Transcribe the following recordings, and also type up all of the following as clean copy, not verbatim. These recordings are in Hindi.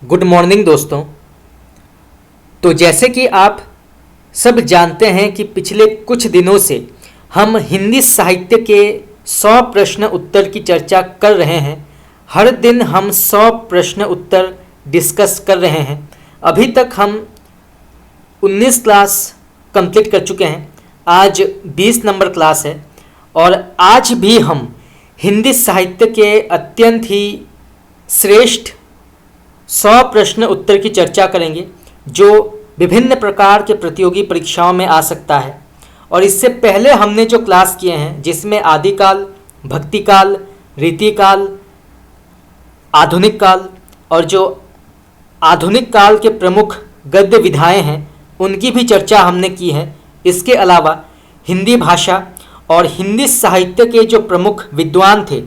गुड मॉर्निंग दोस्तों। तो जैसे कि आप सब जानते हैं कि पिछले कुछ दिनों से हम हिंदी साहित्य के 100 प्रश्न उत्तर की चर्चा कर रहे हैं। हर दिन हम 100 प्रश्न उत्तर डिस्कस कर रहे हैं। अभी तक हम 19 क्लास कंप्लीट कर चुके हैं। आज 20 नंबर क्लास है और आज भी हम हिंदी साहित्य के अत्यंत ही श्रेष्ठ 100 प्रश्न उत्तर की चर्चा करेंगे जो विभिन्न प्रकार के प्रतियोगी परीक्षाओं में आ सकता है। और इससे पहले हमने जो क्लास किए हैं जिसमें आदिकाल, भक्तिकाल, रीतिकाल, आधुनिक काल और जो आधुनिक काल के प्रमुख गद्य विधाएं हैं उनकी भी चर्चा हमने की है। इसके अलावा हिंदी भाषा और हिंदी साहित्य के जो प्रमुख विद्वान थे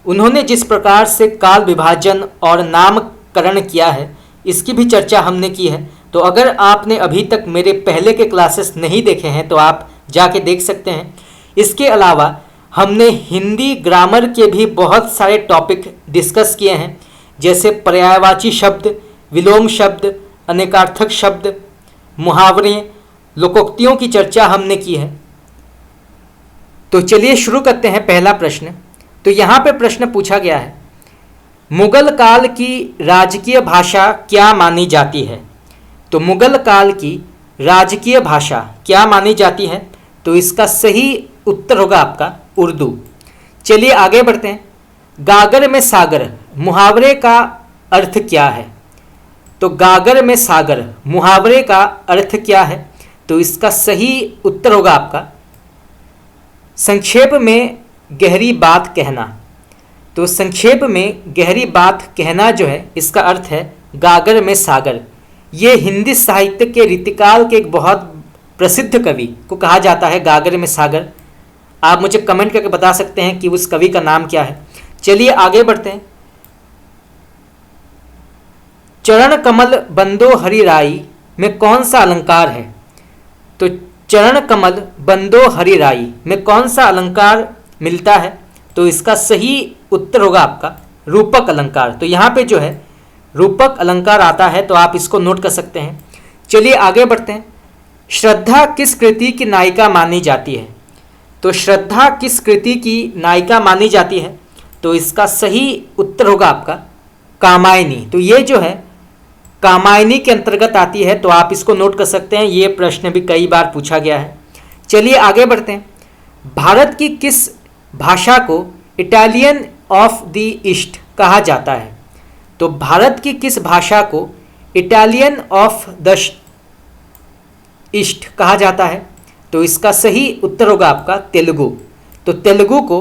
उन्होंने जिस प्रकार से काल विभाजन और नामकरण किया है इसकी भी चर्चा हमने की है। तो अगर आपने अभी तक मेरे पहले के क्लासेस नहीं देखे हैं तो आप जाके देख सकते हैं। इसके अलावा हमने हिंदी ग्रामर के भी बहुत सारे टॉपिक डिस्कस किए हैं, जैसे पर्यायवाची शब्द, विलोम शब्द, अनेकार्थक शब्द, मुहावरे, लोकोक्तियों की चर्चा हमने की है। तो चलिए शुरू करते हैं। पहला प्रश्न, तो यहाँ पे प्रश्न पूछा गया है, मुगल काल की राजकीय भाषा क्या मानी जाती है? तो मुगल काल की राजकीय भाषा क्या मानी जाती है? तो इसका सही उत्तर होगा आपका उर्दू। चलिए आगे बढ़ते हैं। गागर में सागर मुहावरे का अर्थ क्या है? तो गागर में सागर मुहावरे का अर्थ क्या है? तो इसका सही उत्तर होगा आपका संक्षेप में गहरी बात कहना। तो संक्षेप में गहरी बात कहना जो है इसका अर्थ है गागर में सागर। ये हिंदी साहित्य के रीतिकाल के एक बहुत प्रसिद्ध कवि को कहा जाता है गागर में सागर। आप मुझे कमेंट करके बता सकते हैं कि उस कवि का नाम क्या है। चलिए आगे बढ़ते हैं। चरण कमल बंदो हरि राई में कौन सा अलंकार है? तो चरण कमल बंदो हरि राई में कौन सा अलंकार मिलता है? तो इसका सही उत्तर होगा आपका रूपक अलंकार। तो यहाँ पे जो है रूपक अलंकार आता है, तो आप इसको नोट कर सकते हैं। चलिए आगे बढ़ते हैं। श्रद्धा किस कृति की नायिका मानी जाती है? तो श्रद्धा किस कृति की नायिका मानी जाती है? तो इसका सही उत्तर होगा आपका कामायनी। तो ये जो है कामायनी के अंतर्गत आती है, तो आप इसको नोट कर सकते हैं। ये प्रश्न भी कई बार पूछा गया है। चलिए आगे बढ़ते हैं। भारत की किस भाषा को इटालियन ऑफ द ईस्ट कहा जाता है? तो भारत की किस भाषा को इटालियन ऑफ द ईस्ट कहा जाता है? तो इसका सही उत्तर होगा आपका तेलुगु। तो तेलुगु को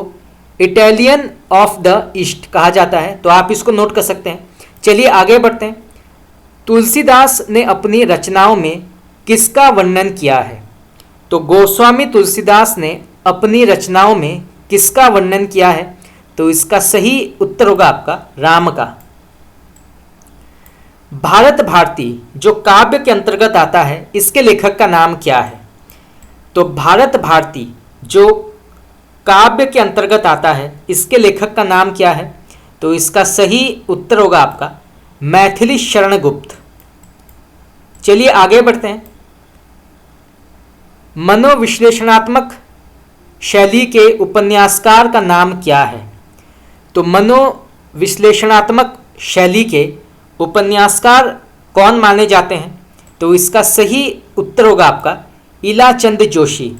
इटालियन ऑफ द ईस्ट कहा जाता है, तो आप इसको नोट कर सकते हैं। चलिए आगे बढ़ते हैं। तुलसीदास ने अपनी रचनाओं में किसका वर्णन किया है? तो गोस्वामी तुलसीदास ने अपनी रचनाओं में किसका वर्णन किया है? तो इसका सही उत्तर होगा आपका राम का। भारत भारती जो काव्य के अंतर्गत आता है इसके लेखक का नाम क्या है? तो भारत भारती जो काव्य के अंतर्गत आता है इसके लेखक का नाम क्या है? तो इसका सही उत्तर होगा आपका मैथिली शरण गुप्त। चलिए आगे बढ़ते हैं। मनोविश्लेषणात्मक शैली के उपन्यासकार का नाम क्या है? तो मनोविश्लेषणात्मक शैली के उपन्यासकार कौन माने जाते हैं? तो इसका सही उत्तर होगा आपका इलाचंद जोशी।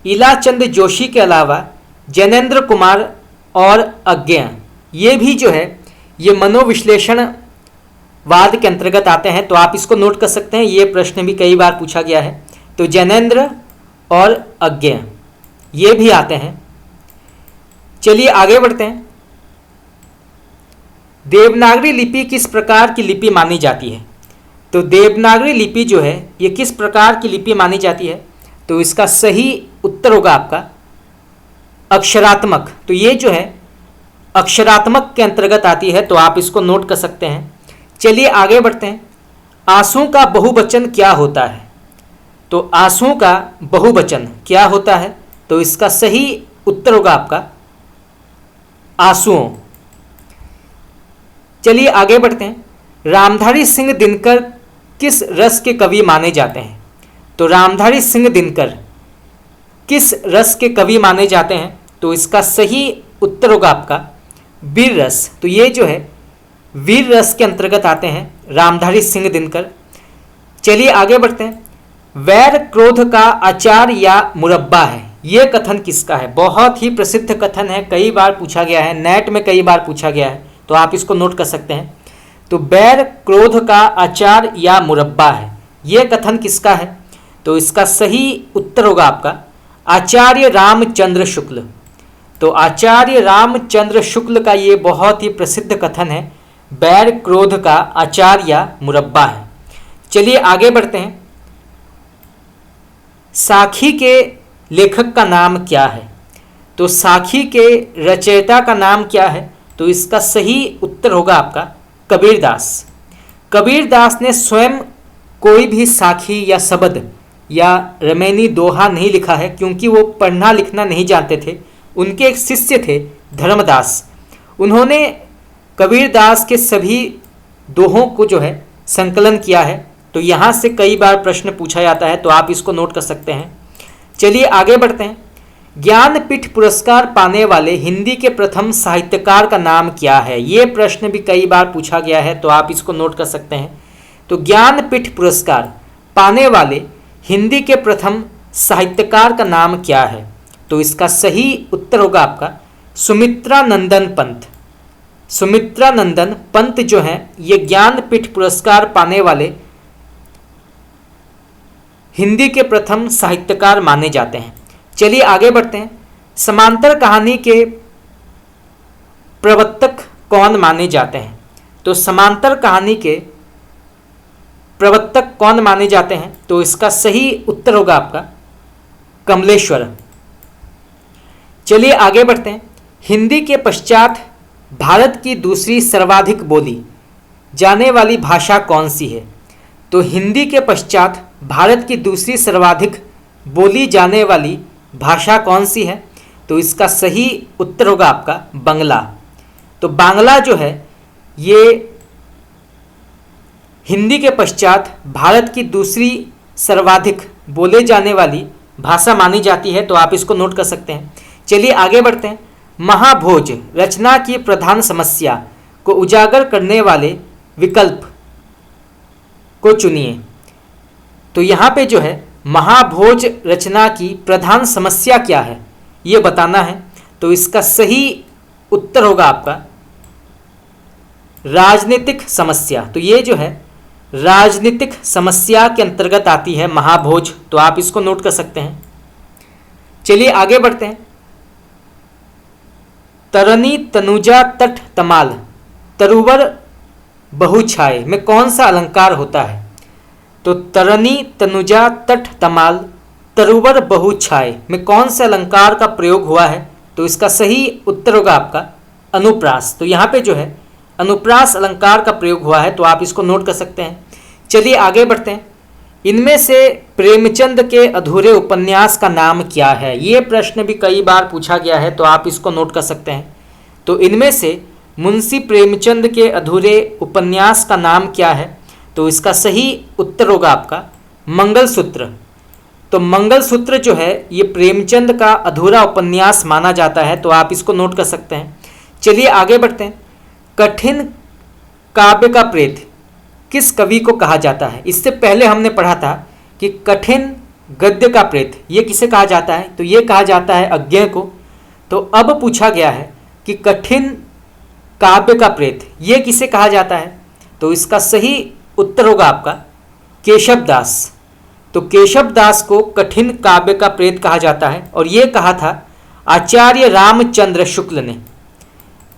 इलाचंद जोशी के अलावा जैनेन्द्र कुमार और अज्ञेय ये भी जो है ये मनोविश्लेषण वाद के अंतर्गत आते हैं, तो आप इसको नोट कर सकते हैं। ये प्रश्न भी कई बार पूछा गया है। तो जैनेन्द्र और अज्ञेय ये भी आते हैं। चलिए आगे बढ़ते हैं। देवनागरी लिपि किस प्रकार की लिपि मानी जाती है? तो देवनागरी लिपि जो है ये किस प्रकार की लिपि मानी जाती है? तो इसका सही उत्तर होगा आपका अक्षरात्मक। तो ये जो है अक्षरात्मक के अंतर्गत आती है, तो आप इसको नोट कर सकते हैं। चलिए आगे बढ़ते हैं। आंसू का बहुवचन क्या होता है? तो आंसू का बहुवचन क्या होता है? तो इसका सही उत्तर होगा आपका आंसुओं। चलिए आगे बढ़ते हैं। रामधारी सिंह दिनकर किस रस के कवि माने जाते हैं? तो रामधारी सिंह दिनकर किस रस के कवि माने जाते हैं? तो इसका सही उत्तर होगा आपका वीर रस। तो ये जो है वीर रस के अंतर्गत आते हैं रामधारी सिंह दिनकर। चलिए आगे बढ़ते हैं। वैर क्रोध का अचार या मुरब्बा है, ये कथन किसका है? बहुत ही प्रसिद्ध कथन है, कई बार पूछा गया है, नेट में कई बार पूछा गया है, तो आप इसको नोट कर सकते हैं। तो वैर क्रोध का अचार या मुरब्बा है, ये कथन किसका है? तो इसका सही उत्तर होगा आपका आचार्य रामचंद्र शुक्ल। तो आचार्य रामचंद्र शुक्ल का ये बहुत ही प्रसिद्ध कथन है, वैर क्रोध का अचार या मुरब्बा है। चलिए आगे बढ़ते हैं। साखी के लेखक का नाम क्या है? तो साखी के रचयिता का नाम क्या है? तो इसका सही उत्तर होगा आपका कबीरदास। कबीरदास ने स्वयं कोई भी साखी या शब्द या रमैनी दोहा नहीं लिखा है, क्योंकि वो पढ़ना लिखना नहीं जानते थे। उनके एक शिष्य थे धर्मदास, उन्होंने कबीरदास के सभी दोहों को जो है संकलन किया है। तो यहाँ से कई बार प्रश्न पूछा जाता है, तो आप इसको नोट कर सकते हैं। चलिए आगे बढ़ते हैं। ज्ञानपीठ पुरस्कार पाने वाले हिंदी के प्रथम साहित्यकार का नाम क्या है? ये प्रश्न भी कई बार पूछा गया है, तो आप इसको नोट कर सकते हैं। तो ज्ञानपीठ पुरस्कार पाने वाले हिंदी के प्रथम साहित्यकार का नाम क्या है? तो इसका सही उत्तर होगा आपका सुमित्रा नंदन पंत। सुमित्रा नंदन पंत जो हैं ये ज्ञानपीठ पुरस्कार पाने वाले हिंदी के प्रथम साहित्यकार माने जाते हैं। चलिए आगे बढ़ते हैं। समांतर कहानी के प्रवर्तक कौन माने जाते हैं? तो समांतर कहानी के प्रवर्तक कौन माने जाते हैं? तो इसका सही उत्तर होगा आपका कमलेश्वर। चलिए आगे बढ़ते हैं। हिंदी के पश्चात भारत की दूसरी सर्वाधिक बोली जाने वाली भाषा कौन सी है? तो हिंदी के पश्चात भारत की दूसरी सर्वाधिक बोली जाने वाली भाषा कौन सी है? तो इसका सही उत्तर होगा आपका बांग्ला। तो बांग्ला जो है ये हिंदी के पश्चात भारत की दूसरी सर्वाधिक बोले जाने वाली भाषा मानी जाती है, तो आप इसको नोट कर सकते हैं। चलिए आगे बढ़ते हैं। महाभोज रचना की प्रधान समस्या को उजागर करने वाले विकल्प को चुनिए। तो यहाँ पे जो है महाभोज रचना की प्रधान समस्या क्या है ये बताना है। तो इसका सही उत्तर होगा आपका राजनीतिक समस्या। तो ये जो है राजनीतिक समस्या के अंतर्गत आती है महाभोज, तो आप इसको नोट कर सकते हैं। चलिए आगे बढ़ते हैं। तरनी तनुजा तट तमाल तरुवर बहुछाए में कौन सा अलंकार होता है? तो तरनी तनुजा तट तमाल तरुवर बहुछाए में कौन से अलंकार का प्रयोग हुआ है? तो इसका सही उत्तर होगा आपका अनुप्रास। तो यहाँ पे जो है अनुप्रास अलंकार का प्रयोग हुआ है, तो आप इसको नोट कर सकते हैं। चलिए आगे बढ़ते हैं। इनमें से प्रेमचंद के अधूरे उपन्यास का नाम क्या है? ये प्रश्न भी कई बार पूछा गया है, तो आप इसको नोट कर सकते हैं। तो इनमें से मुंशी प्रेमचंद के अधूरे उपन्यास का नाम क्या है? तो इसका सही उत्तर होगा आपका मंगलसूत्र। तो मंगलसूत्र जो है ये प्रेमचंद का अधूरा उपन्यास माना जाता है, तो आप इसको नोट कर सकते हैं। चलिए आगे बढ़ते हैं। कठिन काव्य का प्रेत किस कवि को कहा जाता है? इससे पहले हमने पढ़ा था कि कठिन गद्य का प्रेत ये किसे कहा जाता है? तो ये कहा जाता है अज्ञेय को। तो अब पूछा गया है कि कठिन काव्य का प्रेत ये किसे कहा जाता है? तो इसका सही उत्तर होगा आपका केशव दास। तो केशव दास को कठिन काव्य का प्रेत कहा जाता है, और ये कहा था आचार्य रामचंद्र शुक्ल ने।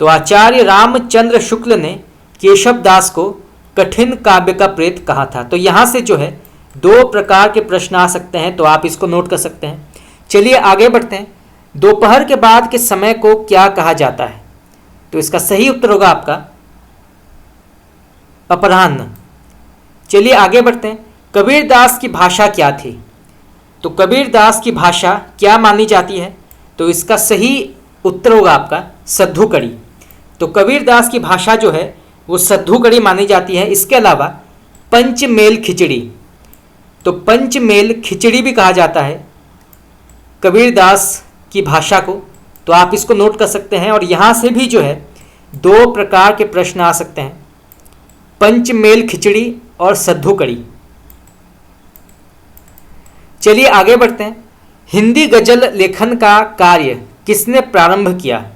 तो आचार्य रामचंद्र शुक्ल ने केशव दास को कठिन काव्य का प्रेत कहा था। तो यहाँ से जो है दो प्रकार के प्रश्न आ सकते हैं, तो आप इसको नोट कर सकते हैं। चलिए आगे बढ़ते हैं। दोपहर के बाद के समय को क्या कहा जाता है? तो इसका सही उत्तर होगा आपका अपराह्न। चलिए आगे बढ़ते हैं। कबीरदास की भाषा क्या थी? तो कबीरदास की भाषा क्या मानी जाती है? तो इसका सही उत्तर होगा आपका सद्धू कड़ी। तो कबीरदास की भाषा जो है वो सद्दू कड़ी मानी जाती है। इसके अलावा पंचमेल खिचड़ी, तो पंचमेल खिचड़ी भी कहा जाता है कबीरदास की भाषा को, तो आप इसको नोट कर सकते हैं। और यहाँ से भी जो है दो प्रकार के प्रश्न आ सकते हैं, पंचमेल खिचड़ी और सद्दू कड़ी। चलिए आगे बढ़ते हैं। हिंदी गजल लेखन का कार्य किसने प्रारंभ किया?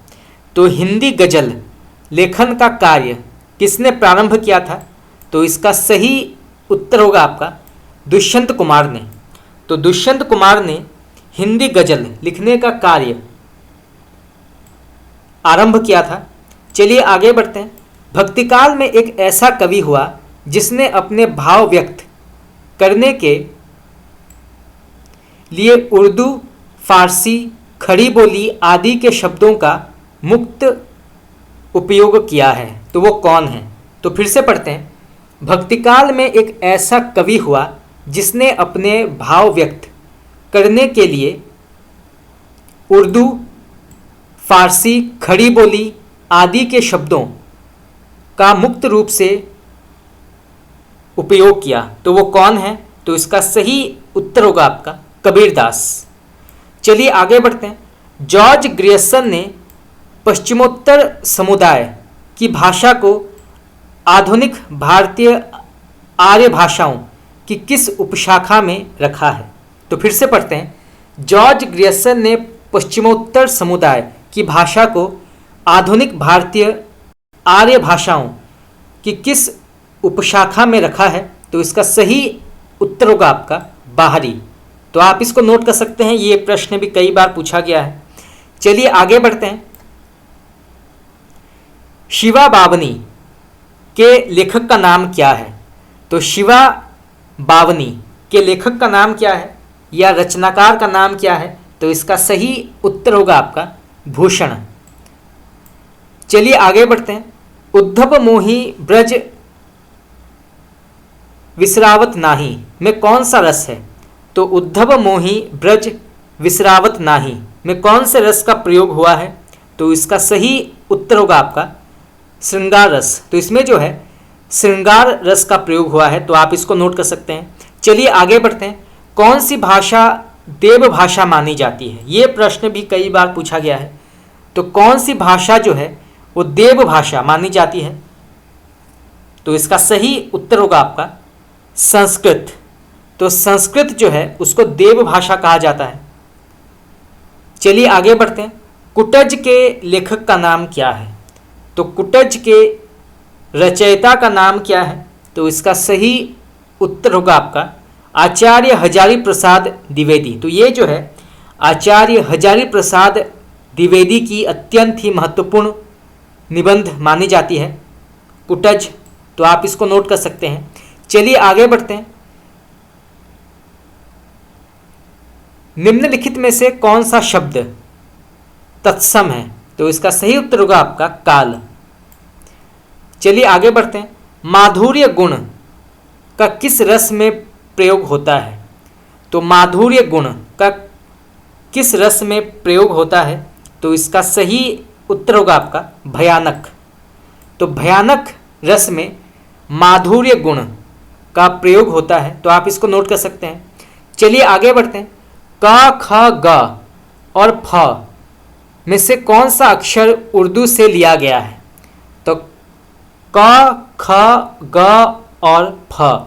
तो हिंदी गजल लेखन का कार्य किसने प्रारंभ किया था? तो इसका सही उत्तर होगा आपका दुष्यंत कुमार ने। तो दुष्यंत कुमार ने हिंदी गजल लिखने का कार्य आरंभ किया था। चलिए आगे बढ़ते हैं। भक्तिकाल में एक ऐसा कवि हुआ जिसने अपने भाव व्यक्त करने के लिए उर्दू, फारसी, खड़ी बोली आदि के शब्दों का मुक्त उपयोग किया है। तो वो कौन है? तो फिर से पढ़ते हैं। भक्तिकाल में एक ऐसा कवि हुआ जिसने अपने भाव व्यक्त करने के लिए उर्दू, फारसी, खड़ी बोली आदि के शब्दों का मुक्त रूप से उपयोग किया। तो वो कौन है? तो इसका सही उत्तर होगा आपका कबीरदास। चलिए आगे बढ़ते हैं। जॉर्ज ग्रियर्सन ने पश्चिमोत्तर समुदाय की भाषा को आधुनिक भारतीय आर्य भाषाओं की किस उपशाखा में रखा है? तो फिर से पढ़ते हैं। जॉर्ज ग्रियर्सन ने पश्चिमोत्तर समुदाय की भाषा को आधुनिक भारतीय आर्य भाषाओं की किस उपशाखा में रखा है? तो इसका सही उत्तर होगा आपका बाहरी। तो आप इसको नोट कर सकते हैं, ये प्रश्न भी कई बार पूछा गया है। चलिए आगे बढ़ते हैं। शिवा बावनी के लेखक का नाम क्या है? तो शिवा बावनी के लेखक का नाम क्या है या रचनाकार का नाम क्या है? तो इसका सही उत्तर होगा आपका भूषण। चलिए आगे बढ़ते हैं। उद्धव मोहि ब्रज विसरावत नाही में कौन सा रस है? तो उद्धव मोहि ब्रज विसरावत नाही में कौन से रस का प्रयोग हुआ है? तो इसका सही उत्तर होगा आपका श्रृंगार रस। तो इसमें जो है श्रृंगार रस का प्रयोग हुआ है, तो आप इसको नोट कर सकते हैं। चलिए आगे बढ़ते हैं। कौन सी भाषा देव भाषा मानी जाती है? ये प्रश्न भी कई बार पूछा गया है। तो कौन सी भाषा जो है वो देव भाषा मानी जाती है? तो इसका सही उत्तर होगा आपका संस्कृत। तो संस्कृत जो है उसको देव भाषा कहा जाता है। चलिए आगे बढ़ते हैं। कुटज के लेखक का नाम क्या है? तो कुटज के रचयिता का नाम क्या है? तो इसका सही उत्तर होगा आपका आचार्य हजारी प्रसाद द्विवेदी। तो ये जो है आचार्य हजारी प्रसाद द्विवेदी की अत्यंत ही महत्वपूर्ण निबंध मानी जाती है कुटज। तो आप इसको नोट कर सकते हैं। चलिए आगे बढ़ते हैं। निम्नलिखित में से कौन सा शब्द तत्सम है? तो इसका सही उत्तर होगा आपका काल। चलिए आगे बढ़ते हैं। माधुर्य गुण का किस रस में प्रयोग होता है? तो माधुर्य गुण का किस रस में प्रयोग होता है? तो इसका सही उत्तर होगा आपका भयानक। तो भयानक रस में माधुर्य गुण का प्रयोग होता है, तो आप इसको नोट कर सकते हैं। चलिए आगे बढ़ते हैं। क, ख, ग और फ में से कौन सा अक्षर उर्दू से लिया गया है? तो क, ख, ग और फ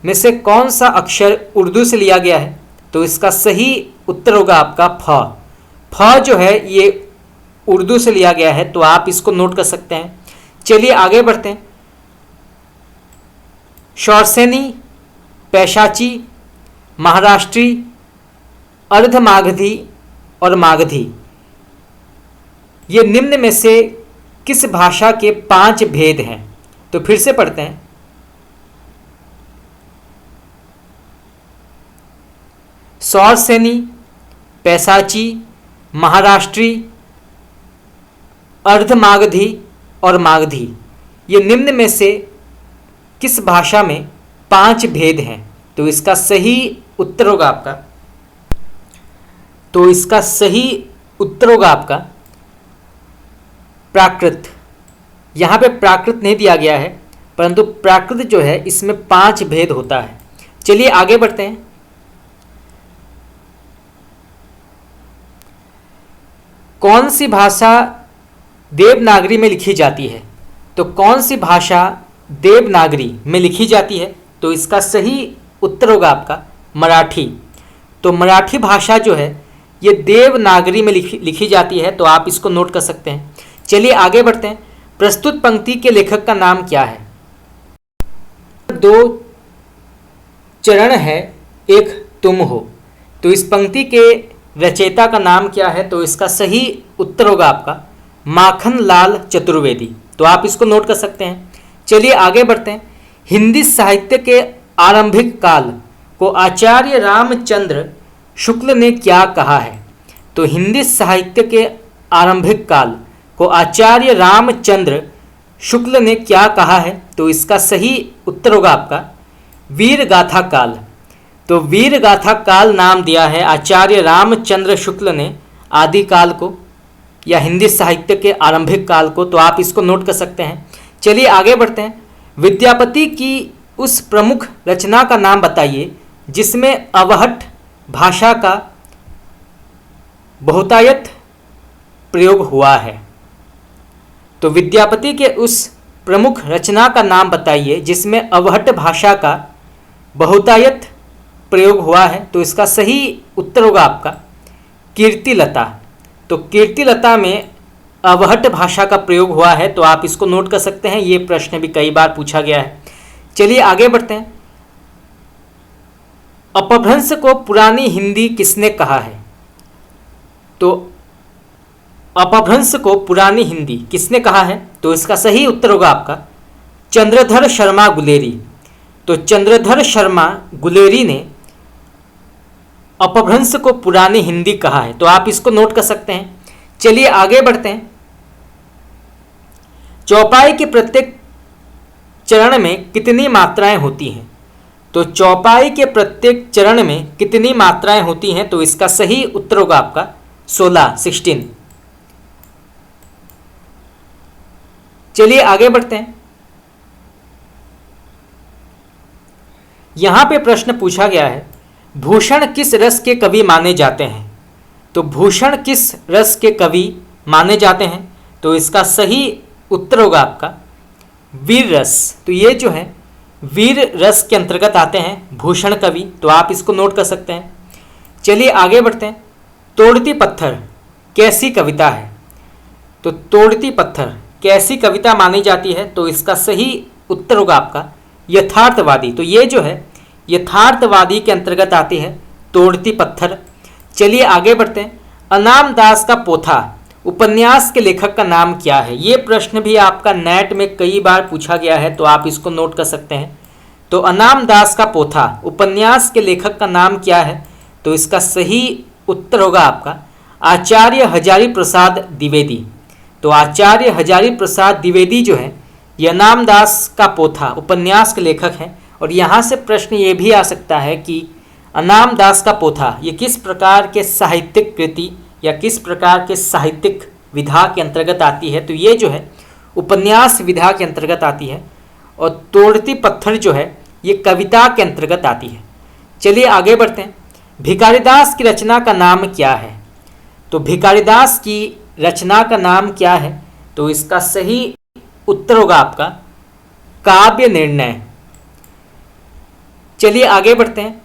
में से कौन सा अक्षर उर्दू से लिया गया है? तो इसका सही उत्तर होगा आपका फ। फ जो है ये उर्दू से लिया गया है, तो आप इसको नोट कर सकते हैं। चलिए आगे बढ़ते हैं। शौरसेनी, पैशाची, महाराष्ट्री, अर्धमागधी और मागधी ये निम्न में से किस भाषा के 5 भेद हैं? तो फिर से पढ़ते हैं। शौरसेनी, पैशाची, महाराष्ट्री, अर्धमागधी और मागधी ये निम्न में से किस भाषा में 5 भेद हैं? तो इसका सही उत्तर होगा आपका प्राकृत यहाँ पे प्राकृत नहीं दिया गया है, परंतु प्राकृत जो है इसमें 5 भेद होता है। चलिए आगे बढ़ते हैं। कौन सी भाषा देवनागरी में लिखी जाती है? तो कौन सी भाषा देवनागरी में लिखी जाती है? तो इसका सही उत्तर होगा आपका मराठी। तो मराठी भाषा जो है ये देवनागरी में लिखी जाती है, तो आप इसको नोट कर सकते हैं। चलिए आगे बढ़ते हैं। प्रस्तुत पंक्ति के लेखक का नाम क्या है? 2 चरण है, एक तुम हो। तो इस पंक्ति के रचयिता का नाम क्या है? तो इसका सही उत्तर होगा आपका माखन लाल चतुर्वेदी। तो आप इसको नोट कर सकते हैं। चलिए आगे बढ़ते हैं। हिंदी साहित्य के आरंभिक काल को आचार्य रामचंद्र शुक्ल ने क्या कहा है? तो हिंदी साहित्य के आरंभिक काल को आचार्य रामचंद्र शुक्ल ने क्या कहा है? तो इसका सही उत्तर होगा आपका वीर गाथा काल। तो वीर गाथा काल नाम दिया है आचार्य रामचंद्र शुक्ल ने आदिकाल को या हिंदी साहित्य के आरंभिक काल को। तो आप इसको नोट कर सकते हैं। चलिए आगे बढ़ते हैं। विद्यापति की उस प्रमुख रचना का नाम बताइए जिसमें अवहट भाषा का बहुतायत प्रयोग हुआ है। तो विद्यापति के उस प्रमुख रचना का नाम बताइए जिसमें अवहट भाषा का बहुतायत प्रयोग हुआ है। तो इसका सही उत्तर होगा आपका कीर्तिलता। तो कीर्तिलता में अवहट भाषा का प्रयोग हुआ है, तो आप इसको नोट कर सकते हैं। ये प्रश्न भी कई बार पूछा गया है। चलिए आगे बढ़ते हैं। अपभ्रंश को पुरानी हिंदी किसने कहा है? तो अपभ्रंश को पुरानी हिंदी किसने कहा है? तो इसका सही उत्तर होगा आपका चंद्रधर शर्मा गुलेरी। तो चंद्रधर शर्मा गुलेरी ने अपभ्रंश को पुरानी हिंदी कहा है। तो आप इसको नोट कर सकते हैं। चलिए आगे बढ़ते हैं। चौपाई के प्रत्येक चरण में कितनी मात्राएं होती हैं? तो चौपाई के प्रत्येक चरण में कितनी मात्राएं होती हैं? तो इसका सही उत्तर होगा आपका 16। चलिए आगे बढ़ते हैं। यहां पे प्रश्न पूछा गया है भूषण किस रस के कवि माने जाते हैं? तो भूषण किस रस के कवि माने जाते हैं? तो इसका सही उत्तर होगा आपका वीर रस। तो ये जो है वीर रस के अंतर्गत आते हैं भूषण कवि। तो आप इसको नोट कर सकते हैं। चलिए आगे बढ़ते हैं। तोड़ती पत्थर कैसी कविता है? तो तोड़ती पत्थर कैसी कविता मानी जाती है? तो इसका सही उत्तर होगा आपका यथार्थवादी। तो ये जो है यथार्थवादी के अंतर्गत आती है तोड़ती पत्थर। चलिए आगे बढ़ते हैं। अनाम दास का पोथा उपन्यास के लेखक का नाम क्या है? ये प्रश्न भी आपका नेट में कई बार पूछा गया है, तो आप इसको नोट कर सकते हैं। तो अनाम दास का पोथा उपन्यास के लेखक का नाम क्या है? तो इसका सही उत्तर होगा आपका आचार्य हजारी प्रसाद द्विवेदी। तो आचार्य हजारी प्रसाद द्विवेदी जो है ये अनाम दास का पोथा उपन्यास के लेखक हैं। और यहाँ से प्रश्न ये भी आ सकता है कि अनाम दास का पोथा ये किस प्रकार के साहित्यिक कृति या किस प्रकार के साहित्यिक विधा के अंतर्गत आती है? तो ये जो है उपन्यास विधा के अंतर्गत आती है। और तोड़ती पत्थर जो है ये कविता के अंतर्गत आती है। चलिए आगे बढ़ते हैं। भिखारीदास की रचना का नाम क्या है? तो भिखारीदास की रचना का नाम क्या है? तो इसका सही उत्तर होगा आपका काव्य निर्णय। चलिए आगे बढ़ते हैं।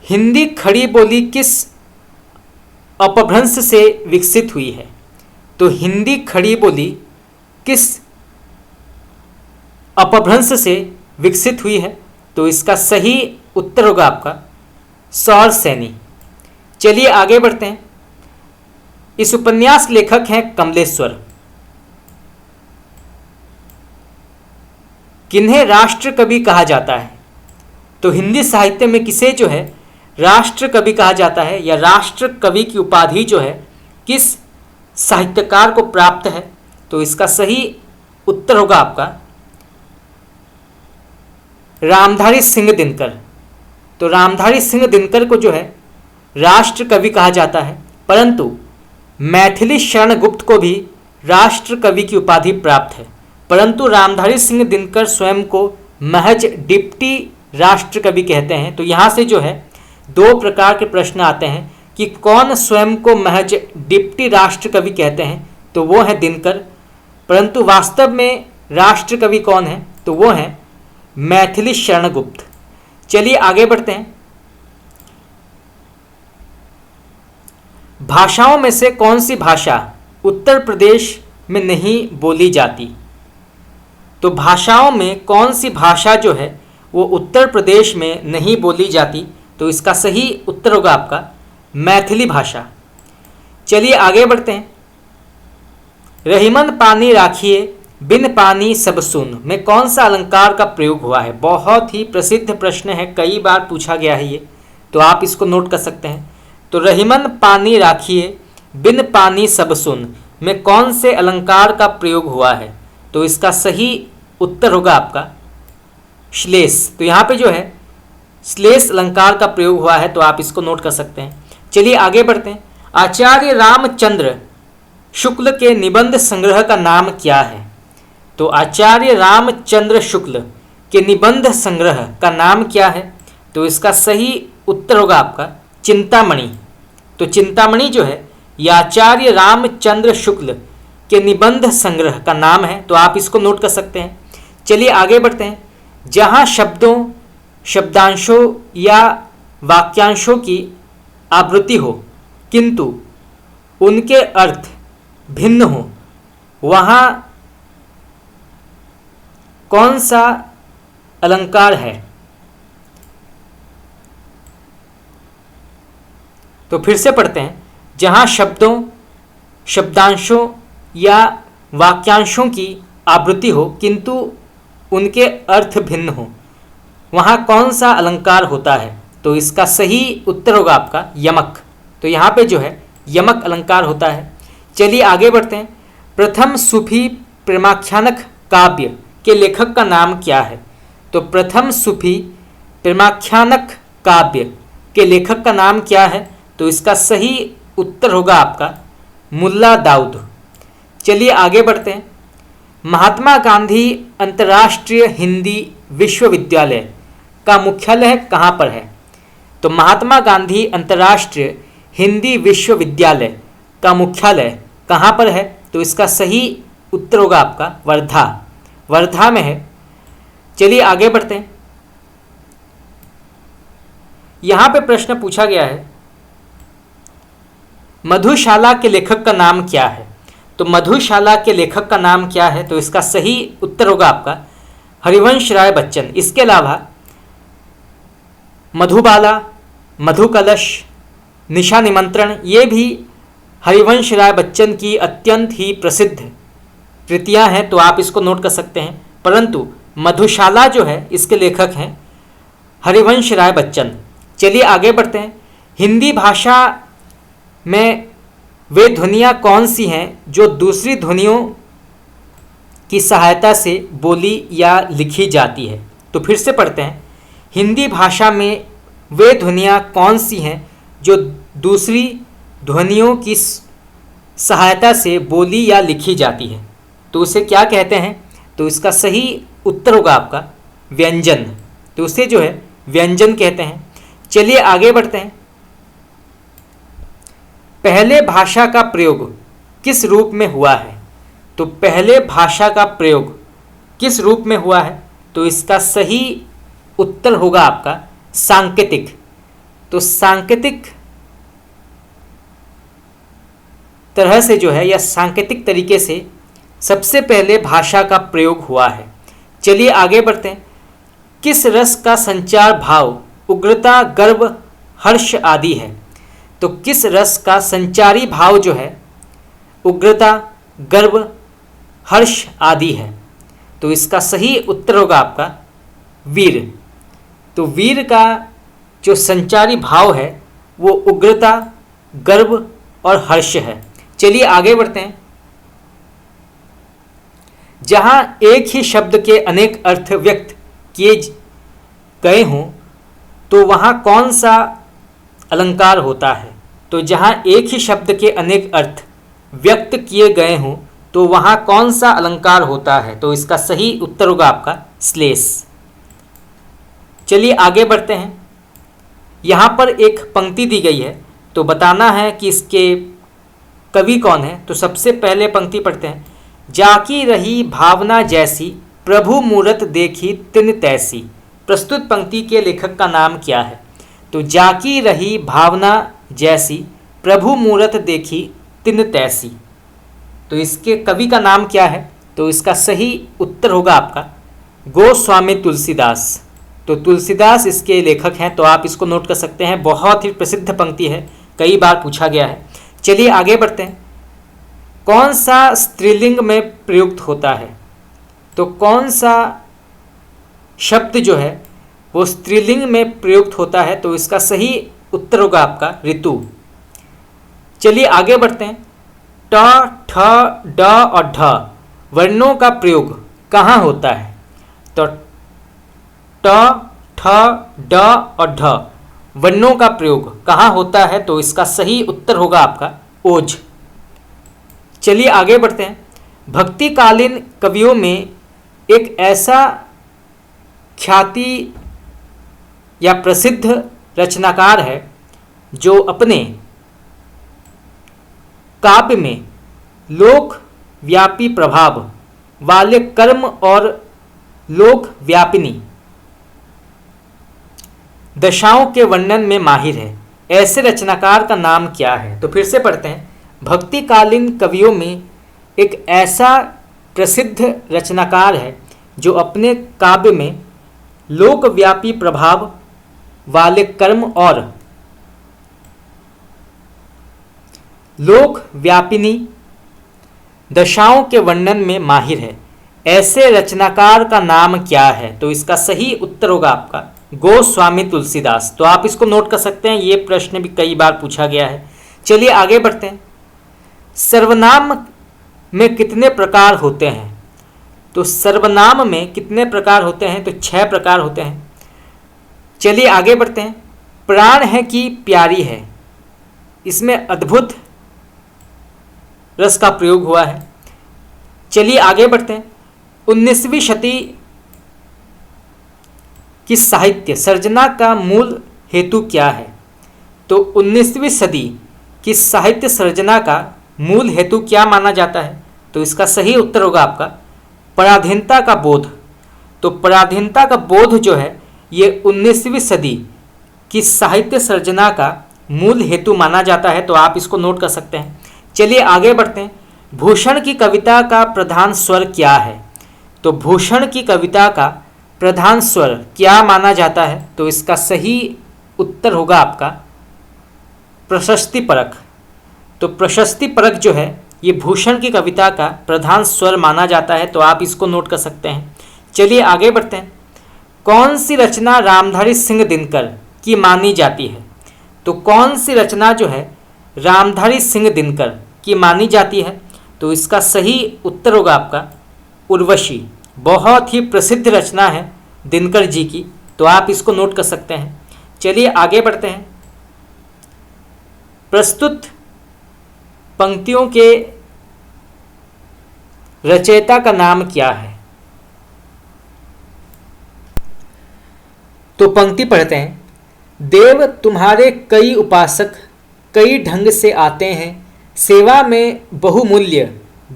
हिंदी खड़ी बोली किस अपभ्रंश से विकसित हुई है? तो हिंदी खड़ी बोली किस अपभ्रंश से विकसित हुई है? तो इसका सही उत्तर होगा आपका सौर सैनी। चलिए आगे बढ़ते हैं। इस उपन्यास लेखक हैं कमलेश्वर। किन्हें राष्ट्र कवि कहा जाता है? तो हिंदी साहित्य में किसे जो है राष्ट्र कवि कहा जाता है या राष्ट्र कवि की उपाधि जो है किस साहित्यकार को प्राप्त है? तो इसका सही उत्तर होगा आपका रामधारी सिंह दिनकर। तो रामधारी सिंह दिनकर को जो है राष्ट्र कवि कहा जाता है, परंतु मैथिली शरण गुप्त को भी राष्ट्र कवि की उपाधि प्राप्त है। परंतु रामधारी सिंह दिनकर स्वयं को महज डिप्टी राष्ट्र कवि कहते हैं। तो यहाँ से जो है दो प्रकार के प्रश्न आते हैं कि कौन स्वयं को महज डिप्टी राष्ट्र कवि कहते हैं, तो वो है दिनकर, परंतु वास्तव में राष्ट्र कवि कौन है, तो वो है मैथिली शरण गुप्त। चलिए आगे बढ़ते हैं। भाषाओं में से कौन सी भाषा उत्तर प्रदेश में नहीं बोली जाती? तो भाषाओं में कौन सी भाषा जो है वो उत्तर प्रदेश में नहीं बोली जाती? तो इसका सही उत्तर होगा आपका मैथिली भाषा। चलिए आगे बढ़ते हैं। रहीमन पानी राखिए बिन पानी सब सून में कौन सा अलंकार का प्रयोग हुआ है? बहुत ही प्रसिद्ध प्रश्न है, कई बार पूछा गया है ये, तो आप इसको नोट कर सकते हैं। तो रहीमन पानी राखिए बिन पानी सब सून में कौन से अलंकार का प्रयोग हुआ है? तो इसका सही उत्तर होगा आपका श्लेष। तो यहाँ पे जो है श्लेष अलंकार का प्रयोग हुआ है, तो आप इसको नोट कर सकते हैं। चलिए आगे बढ़ते हैं। आचार्य रामचंद्र शुक्ल के निबंध संग्रह का नाम क्या है? तो आचार्य रामचंद्र शुक्ल के निबंध संग्रह का नाम क्या है? तो इसका सही उत्तर होगा आपका चिंतामणि। तो चिंतामणि जो है ये आचार्य रामचंद्र शुक्ल के निबंध संग्रह का नाम है, तो आप इसको नोट कर सकते हैं। चलिए आगे बढ़ते हैं। जहाँ शब्दों, शब्दांशों या वाक्यांशों की आवृत्ति हो किंतु उनके अर्थ भिन्न हो, वहाँ कौन सा अलंकार है? तो फिर से पढ़ते हैं। जहाँ शब्दों, शब्दांशों या वाक्यांशों की आवृत्ति हो किंतु उनके अर्थ भिन्न हो, वहाँ कौन सा अलंकार होता है? तो इसका सही उत्तर होगा आपका यमक। तो यहाँ पे जो है यमक अलंकार होता है। चलिए आगे बढ़ते हैं। प्रथम सूफी प्रेमाख्यानक काव्य के लेखक का नाम क्या है? तो प्रथम सूफी प्रेमाख्यानक काव्य के लेखक का नाम क्या है? तो इसका सही उत्तर होगा आपका मुल्ला दाऊद। चलिए आगे बढ़ते हैं। महात्मा गांधी अंतर्राष्ट्रीय हिंदी विश्वविद्यालय का मुख्यालय कहाँ पर है? तो महात्मा गांधी अंतर्राष्ट्रीय हिंदी विश्वविद्यालय का मुख्यालय कहाँ पर है? तो इसका सही उत्तर होगा आपका वर्धा। वर्धा में है। चलिए आगे बढ़ते हैं। यहाँ पे प्रश्न पूछा गया है मधुशाला के लेखक का नाम क्या है? तो मधुशाला के लेखक का नाम क्या है? तो इसका सही उत्तर होगा आपका हरिवंश राय बच्चन। इसके अलावा मधुबाला, मधुकलश, निशा निमंत्रण ये भी हरिवंश राय बच्चन की अत्यंत ही प्रसिद्ध कृतियाँ हैं, तो आप इसको नोट कर सकते हैं। परंतु मधुशाला जो है इसके लेखक हैं हरिवंश राय बच्चन। चलिए आगे बढ़ते हैं। हिंदी भाषा में वे ध्वनियाँ कौन सी हैं जो दूसरी ध्वनियों की सहायता से बोली या लिखी जाती है? तो फिर से पढ़ते हैं। हिंदी भाषा में वे ध्वनियाँ कौन सी हैं जो दूसरी ध्वनियों की सहायता से बोली या लिखी जाती है? तो उसे क्या कहते हैं? तो इसका सही उत्तर होगा आपका व्यंजन। तो उसे जो है व्यंजन कहते हैं। चलिए आगे बढ़ते हैं। पहले भाषा का प्रयोग किस रूप में हुआ है? तो पहले भाषा का प्रयोग किस रूप में हुआ है? तो इसका सही उत्तर होगा आपका सांकेतिक। तो सांकेतिक तरह से जो है या सांकेतिक तरीके से सबसे पहले भाषा का प्रयोग हुआ है। चलिए आगे बढ़ते हैं। किस रस का संचार भाव उग्रता, गर्व, हर्ष आदि है? तो किस रस का संचारी भाव जो है उग्रता, गर्व, हर्ष आदि है? तो इसका सही उत्तर होगा आपका वीर। तो वीर का जो संचारी भाव है वो उग्रता, गर्व और हर्ष है। चलिए आगे बढ़ते हैं। जहाँ एक ही शब्द के अनेक अर्थ व्यक्त किए गए हों तो वहाँ कौन सा अलंकार होता है? तो जहाँ एक ही शब्द के अनेक अर्थ व्यक्त किए गए हों तो वहाँ कौन सा अलंकार होता है? तो इसका सही उत्तर होगा आपका श्लेष। चलिए आगे बढ़ते हैं। यहाँ पर एक पंक्ति दी गई है, तो बताना है कि इसके कवि कौन है। तो सबसे पहले पंक्ति पढ़ते हैं। जाकी रही भावना जैसी, प्रभु मूरत देखी तिन तैसी। प्रस्तुत पंक्ति के लेखक का नाम क्या है? तो जाकी रही भावना जैसी, प्रभु मूरत देखी तिन तैसी। तो इसके कवि का नाम क्या है? तो इसका सही उत्तर होगा आपका गोस्वामी तुलसीदास। तो तुलसीदास इसके लेखक हैं, तो आप इसको नोट कर सकते हैं। बहुत ही प्रसिद्ध पंक्ति है, कई बार पूछा गया है। चलिए आगे बढ़ते हैं। कौन सा स्त्रीलिंग में प्रयुक्त होता है? तो कौन सा शब्द जो है वो स्त्रीलिंग में प्रयुक्त होता है? तो इसका सही उत्तर होगा आपका ऋतु। चलिए आगे बढ़ते हैं। ट, ठ, ड और ढ वर्णों का प्रयोग कहाँ होता है? तो ट, ठ, ड और ढ वर्णों का प्रयोग कहाँ होता है? तो इसका सही उत्तर होगा आपका ओज। चलिए आगे बढ़ते हैं। भक्तिकालीन कवियों में एक ऐसा ख्याति या प्रसिद्ध रचनाकार है जो अपने काव्य में लोक व्यापी प्रभाव वाले कर्म और लोक व्यापिनी दशाओं के वर्णन में माहिर है। ऐसे रचनाकार का नाम क्या है? तो फिर से पढ़ते हैं। भक्तिकालीन कवियों में एक ऐसा प्रसिद्ध रचनाकार है जो अपने काव्य में लोकव्यापी प्रभाव वाले कर्म और लोक व्यापिनी दशाओं के वर्णन में माहिर है। ऐसे रचनाकार का नाम क्या है? तो इसका सही उत्तर होगा आपका गोस्वामी तुलसीदास। तो आप इसको नोट कर सकते हैं, ये प्रश्न भी कई बार पूछा गया है। चलिए आगे बढ़ते हैं। सर्वनाम में कितने प्रकार होते हैं? तो सर्वनाम में कितने प्रकार होते हैं? तो 6 प्रकार होते हैं। चलिए आगे बढ़ते हैं। प्राण है कि प्यारी है, इसमें अद्भुत रस का प्रयोग हुआ है। चलिए आगे बढ़ते हैं। 19वीं शती की साहित्य सर्जना का मूल हेतु क्या है? तो 19वीं सदी की साहित्य सर्जना का मूल हेतु क्या माना जाता है? तो इसका सही उत्तर होगा आपका पराधीनता का बोध। तो पराधीनता का बोध जो है ये 19वीं सदी की साहित्य सर्जना का मूल हेतु माना जाता है। तो आप इसको नोट कर सकते हैं। चलिए आगे बढ़ते हैं। भूषण की कविता का प्रधान स्वर क्या है? तो भूषण की कविता का प्रधान स्वर क्या माना जाता है? तो इसका सही उत्तर होगा आपका प्रशस्ति परक। तो प्रशस्ति परक जो है ये भूषण की कविता का प्रधान स्वर माना जाता है। तो आप इसको नोट कर सकते हैं। चलिए आगे बढ़ते हैं। कौन सी रचना रामधारी सिंह दिनकर की मानी जाती है? तो कौन सी रचना जो है रामधारी सिंह दिनकर की मानी जाती है? तो इसका सही उत्तर होगा आपका उर्वशी। बहुत ही प्रसिद्ध रचना है दिनकर जी की। तो आप इसको नोट कर सकते हैं। चलिए आगे बढ़ते हैं। प्रस्तुत पंक्तियों के रचयिता का नाम क्या है? तो पंक्ति पढ़ते हैं। देव तुम्हारे कई उपासक कई ढंग से आते हैं, सेवा में बहुमूल्य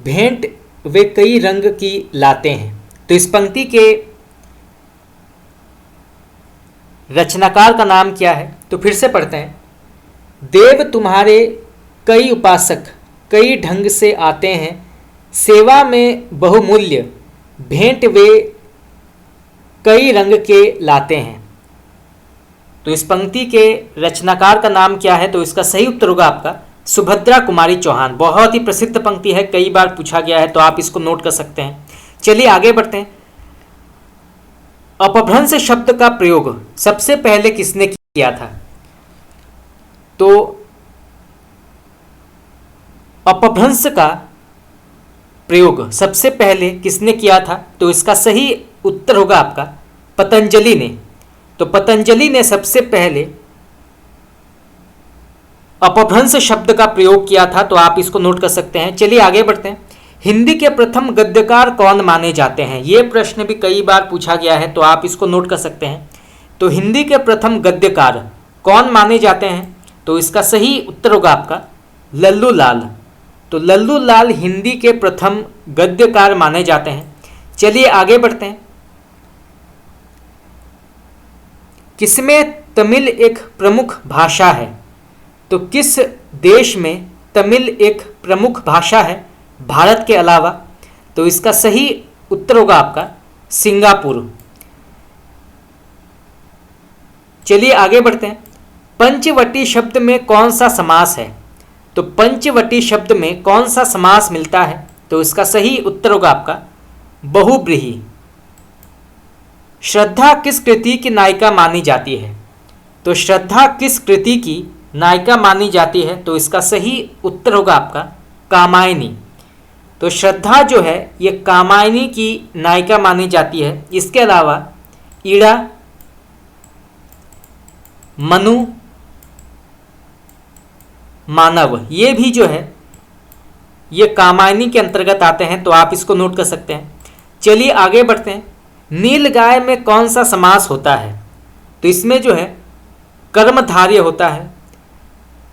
भेंट वे कई रंग की लाते हैं। तो इस पंक्ति के रचनाकार का नाम क्या है? तो फिर से पढ़ते हैं। देव तुम्हारे कई उपासक कई ढंग से आते हैं, सेवा में बहुमूल्य भेंट वे कई रंग के लाते हैं। तो इस पंक्ति के रचनाकार का नाम क्या है? तो इसका सही उत्तर होगा आपका सुभद्रा कुमारी चौहान। बहुत ही प्रसिद्ध पंक्ति है, कई बार पूछा गया है। तो आप इसको नोट कर सकते हैं। चलिए आगे बढ़ते हैं। अपभ्रंश शब्द का प्रयोग सबसे पहले किसने किया था? तो अपभ्रंश का प्रयोग सबसे पहले किसने किया था? तो इसका सही उत्तर होगा आपका पतंजलि ने। तो पतंजलि ने सबसे पहले अपभ्रंश शब्द का प्रयोग किया था। तो आप इसको नोट कर सकते हैं। चलिए आगे बढ़ते हैं। हिंदी के प्रथम गद्यकार कौन माने जाते हैं? ये प्रश्न भी कई बार पूछा गया है, तो आप इसको नोट कर सकते हैं। तो हिंदी के प्रथम गद्यकार कौन माने जाते हैं? तो इसका सही उत्तर होगा आपका लल्लू लाल। तो लल्लू लाल हिंदी के प्रथम गद्यकार माने जाते हैं। चलिए आगे बढ़ते हैं। किसमें तमिल एक प्रमुख भाषा है? तो किस देश में तमिल एक प्रमुख भाषा है भारत के अलावा? तो इसका सही उत्तर होगा आपका सिंगापुर। चलिए आगे बढ़ते हैं। पंचवटी शब्द में कौन सा समास है? तो पंचवटी शब्द में कौन सा समास मिलता है? तो इसका सही उत्तर होगा आपका बहुब्रीहि। श्रद्धा किस कृति की नायिका मानी जाती है? तो श्रद्धा किस कृति की नायिका मानी जाती है? तो इसका सही उत्तर होगा आपका कामायनी। तो श्रद्धा जो है ये कामायनी की नायिका मानी जाती है। इसके अलावा ईड़ा, मनु, मानव ये भी जो है ये कामायनी के अंतर्गत आते हैं, तो आप इसको नोट कर सकते हैं। चलिए आगे बढ़ते हैं। नीलगाय में कौन सा समास होता है? तो इसमें जो है कर्मधारय होता है।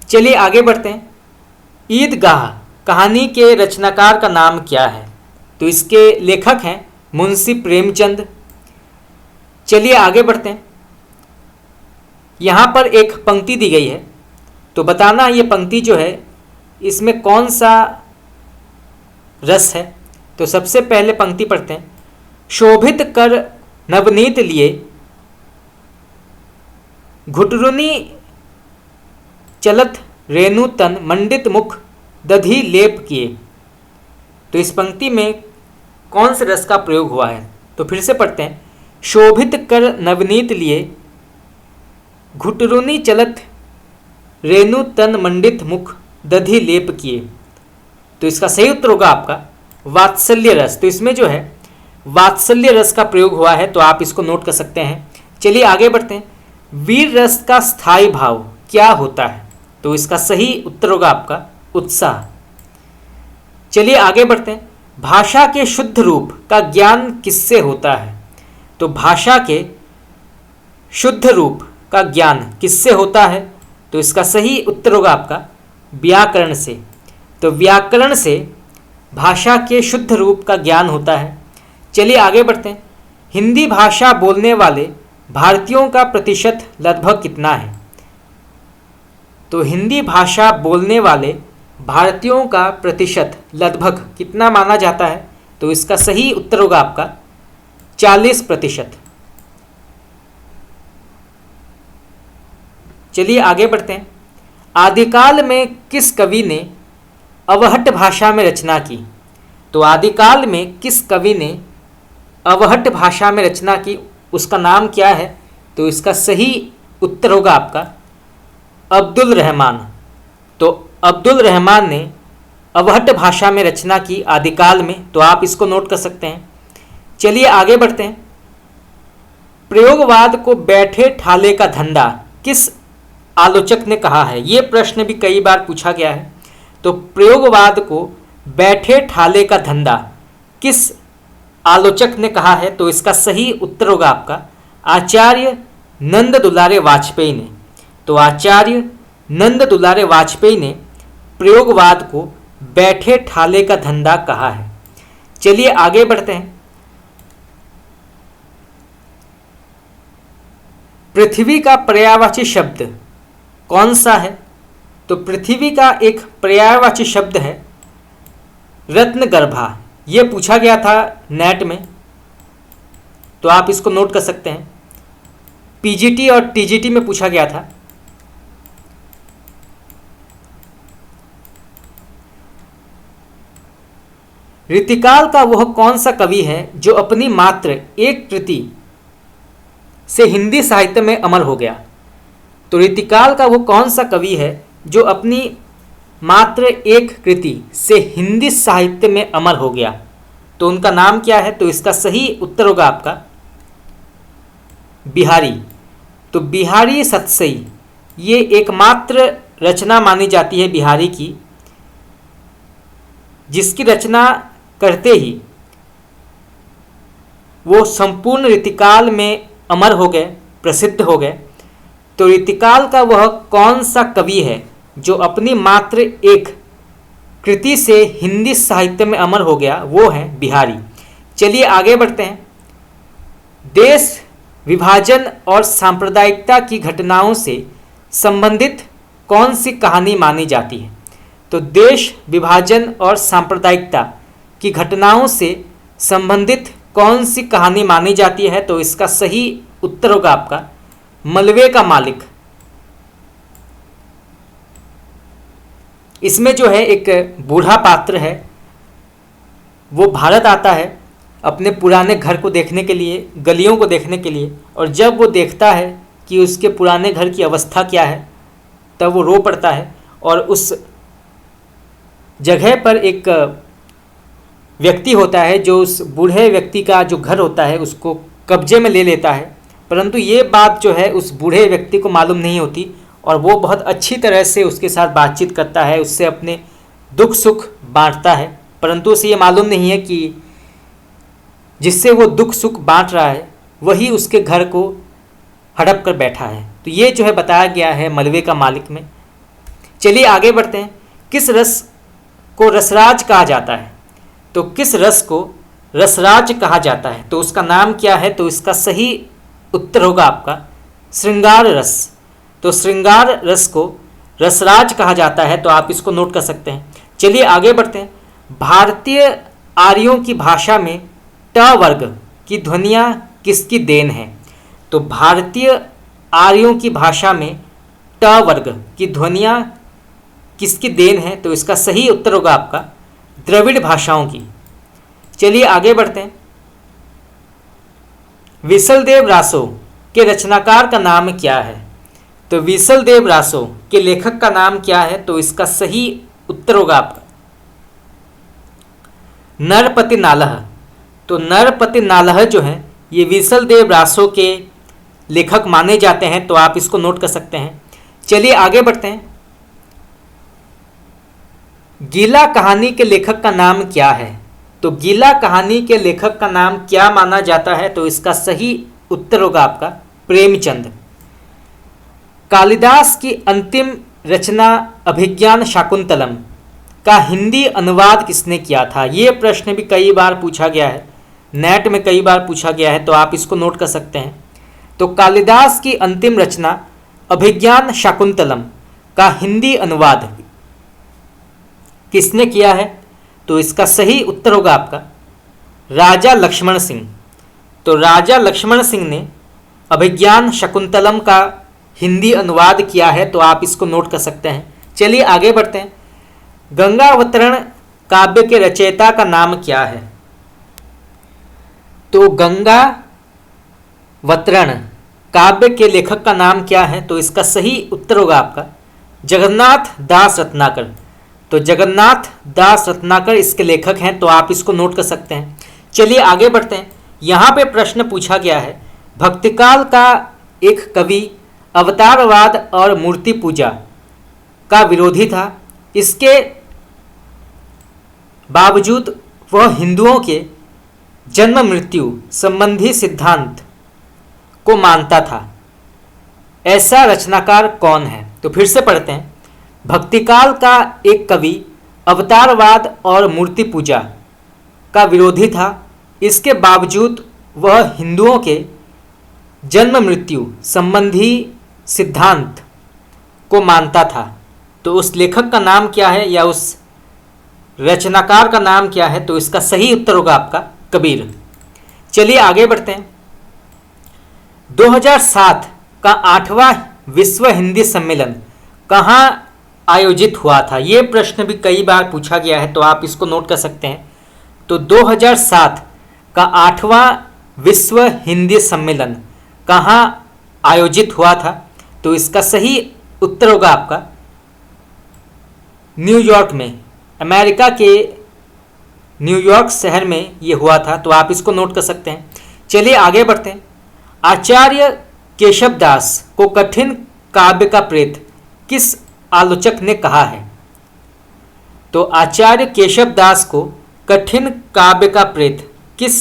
चलिए आगे बढ़ते हैं। ईदगाह कहानी के रचनाकार का नाम क्या है? तो इसके लेखक हैं मुंशी प्रेमचंद। चलिए आगे बढ़ते हैं। यहाँ पर एक पंक्ति दी गई है, तो बताना ये पंक्ति जो है इसमें कौन सा रस है। तो सबसे पहले पंक्ति पढ़ते हैं। शोभित कर नवनीत लिए, घुटरुनी चलत रेणु तन, मंडित मुख दधी लेप किए। तो इस पंक्ति में कौन से रस का प्रयोग हुआ है? तो फिर से पढ़ते हैं। शोभित कर नवनीत लिए, घुटरुनी चलत रेणु तन, मंडित मुख दधी लेप किए। तो इसका सही उत्तर होगा आपका वात्सल्य रस। तो इसमें जो है वात्सल्य रस का प्रयोग हुआ है, तो आप इसको नोट कर सकते हैं। चलिए आगे बढ़ते हैं। वीर रस का स्थायी भाव क्या होता है? तो इसका सही उत्तर होगा आपका उत्साह। चलिए आगे बढ़ते हैं। भाषा के शुद्ध रूप का ज्ञान किससे होता है? तो भाषा के शुद्ध रूप का ज्ञान किससे होता है? तो इसका सही उत्तर होगा आपका व्याकरण से। तो व्याकरण से भाषा के शुद्ध रूप का ज्ञान होता है। चलिए आगे बढ़ते हैं। हिंदी भाषा बोलने वाले भारतीयों का प्रतिशत लगभग कितना है? तो हिंदी भाषा बोलने वाले भारतीयों का प्रतिशत लगभग कितना माना जाता है? तो इसका सही उत्तर होगा आपका 40%। चलिए आगे बढ़ते हैं। आदिकाल में किस कवि ने अवहट भाषा में रचना की? तो आदिकाल में किस कवि ने अवहट भाषा में रचना की, उसका नाम क्या है? तो इसका सही उत्तर होगा आपका अब्दुल रहमान। तो अब्दुल रहमान ने अवहट भाषा में रचना की आदिकाल में, तो आप इसको नोट कर सकते हैं। चलिए आगे बढ़ते हैं। प्रयोगवाद को बैठे ठाले का धंधा किस आलोचक ने कहा है? ये प्रश्न भी कई बार पूछा गया है। तो प्रयोगवाद को बैठे ठाले का धंधा किस आलोचक ने कहा है? तो इसका सही उत्तर होगा आपका आचार्य नंद दुलारे वाजपेयी ने। तो आचार्य नंद दुलारे वाजपेयी ने प्रयोगवाद को बैठे ठाले का धंधा कहा है। चलिए आगे बढ़ते हैं। पृथ्वी का पर्यायवाची शब्द कौन सा है? तो पृथ्वी का एक पर्यायवाची शब्द है रत्नगर्भा। ये पूछा गया था नेट में, तो आप इसको नोट कर सकते हैं। पीजीटी और टीजीटी में पूछा गया था। ऋतिकाल का वह कौन सा कवि है जो अपनी मात्र एक कृति से हिंदी साहित्य में अमर हो गया? तो ऋतिकाल का वो कौन सा कवि है जो अपनी मात्र एक कृति से हिंदी साहित्य में अमर हो गया? तो उनका नाम क्या है? तो इसका सही उत्तर होगा आपका बिहारी। तो बिहारी सतसई ये एकमात्र रचना मानी जाती है बिहारी की, जिसकी रचना करते ही वो संपूर्ण रीतिकाल में अमर हो गए, प्रसिद्ध हो गए। तो रीतिकाल का वह कौन सा कवि है जो अपनी मात्र एक कृति से हिंदी साहित्य में अमर हो गया? वो है बिहारी। चलिए आगे बढ़ते हैं। देश विभाजन और सांप्रदायिकता की घटनाओं से संबंधित कौन सी कहानी मानी जाती है? तो देश विभाजन और सांप्रदायिकता की घटनाओं से संबंधित कौन सी कहानी मानी जाती है? तो इसका सही उत्तर होगा आपका मलबे का मालिक। इसमें जो है एक बूढ़ा पात्र है, वो भारत आता है अपने पुराने घर को देखने के लिए, गलियों को देखने के लिए, और जब वो देखता है कि उसके पुराने घर की अवस्था क्या है तब वो रो पड़ता है और उस जगह पर एक व्यक्ति होता है जो उस बूढ़े व्यक्ति का जो घर होता है उसको कब्जे में ले लेता है। परंतु ये बात जो है उस बूढ़े व्यक्ति को मालूम नहीं होती और वो बहुत अच्छी तरह से उसके साथ बातचीत करता है, उससे अपने दुख सुख बांटता है। परंतु उसे ये मालूम नहीं है कि जिससे वो दुख सुख बांट रहा है वही उसके घर को हड़प कर बैठा है। तो ये जो है बताया गया है मलबे का मालिक में। चलिए आगे बढ़ते हैं। किस रस को रसराज कहा जाता है? तो किस रस को रसराज कहा जाता है? तो उसका नाम क्या है? तो इसका सही उत्तर होगा आपका श्रृंगार रस। तो श्रृंगार रस को रसराज कहा जाता है, तो आप इसको नोट कर सकते हैं। चलिए आगे बढ़ते हैं। भारतीय आर्यों की भाषा में ट वर्ग की ध्वनियाँ किसकी देन है? तो भारतीय आर्यों की भाषा में ट वर्ग की ध्वनियाँ किसकी देन है? तो इसका सही उत्तर होगा आपका द्रविड़ भाषाओं की। चलिए आगे बढ़ते हैं। विसलदेव रासो के रचनाकार का नाम क्या है? तो विसलदेव रासो के लेखक का नाम क्या है? तो इसका सही उत्तर होगा आपका नरपति नालह। तो नरपति नालह जो है ये विसलदेव रासो के लेखक माने जाते हैं, तो आप इसको नोट कर सकते हैं। चलिए आगे बढ़ते हैं। गीला कहानी के लेखक का नाम क्या है? तो गीला कहानी के लेखक का नाम क्या माना जाता है? तो इसका सही उत्तर होगा आपका प्रेमचंद। कालिदास की अंतिम रचना अभिज्ञान शाकुंतलम का हिंदी अनुवाद किसने किया था? ये प्रश्न भी कई बार पूछा गया है, नेट में कई बार पूछा गया है, तो आप इसको नोट कर सकते हैं। तो कालिदास की अंतिम रचना अभिज्ञान शाकुंतलम का हिंदी अनुवाद किसने किया है? तो इसका सही उत्तर होगा आपका राजा लक्ष्मण सिंह। तो राजा लक्ष्मण सिंह ने अभिज्ञान शकुंतलम का हिंदी अनुवाद किया है, तो आप इसको नोट कर सकते हैं। चलिए आगे बढ़ते हैं। गंगावतरण काव्य के रचयिता का नाम क्या है? तो गंगावतरण काव्य के लेखक का नाम क्या है? तो इसका सही उत्तर होगा आपका जगन्नाथ दास रत्नाकर। तो जगन्नाथ दास रत्नाकर इसके लेखक हैं, तो आप इसको नोट कर सकते हैं। चलिए आगे बढ़ते हैं। यहाँ पे प्रश्न पूछा गया है, भक्तिकाल का एक कवि अवतारवाद और मूर्ति पूजा का विरोधी था, इसके बावजूद वह हिंदुओं के जन्म मृत्यु संबंधी सिद्धांत को मानता था। ऐसा रचनाकार कौन है? तो फिर से पढ़ते हैं। भक्तिकाल का एक कवि अवतारवाद और मूर्ति पूजा का विरोधी था, इसके बावजूद वह हिंदुओं के जन्म मृत्यु संबंधी सिद्धांत को मानता था। तो उस लेखक का नाम क्या है या उस रचनाकार का नाम क्या है? तो इसका सही उत्तर होगा आपका कबीर। चलिए आगे बढ़ते हैं। 2007 का 8वां विश्व हिंदी सम्मेलन कहाँ आयोजित हुआ था? ये प्रश्न भी कई बार पूछा गया है, तो आप इसको नोट कर सकते हैं। तो 2007 का 8वां विश्व हिंदी सम्मेलन कहाँ आयोजित हुआ था? तो इसका सही उत्तर होगा आपका न्यूयॉर्क में, अमेरिका के न्यूयॉर्क शहर में ये हुआ था, तो आप इसको नोट कर सकते हैं। चलिए आगे बढ़ते हैं। आचार्य केशवदास को कठिन काव्य का प्रेत किस आलोचक ने कहा है? तो आचार्य केशवदास को कठिन काव्य का प्रेत किस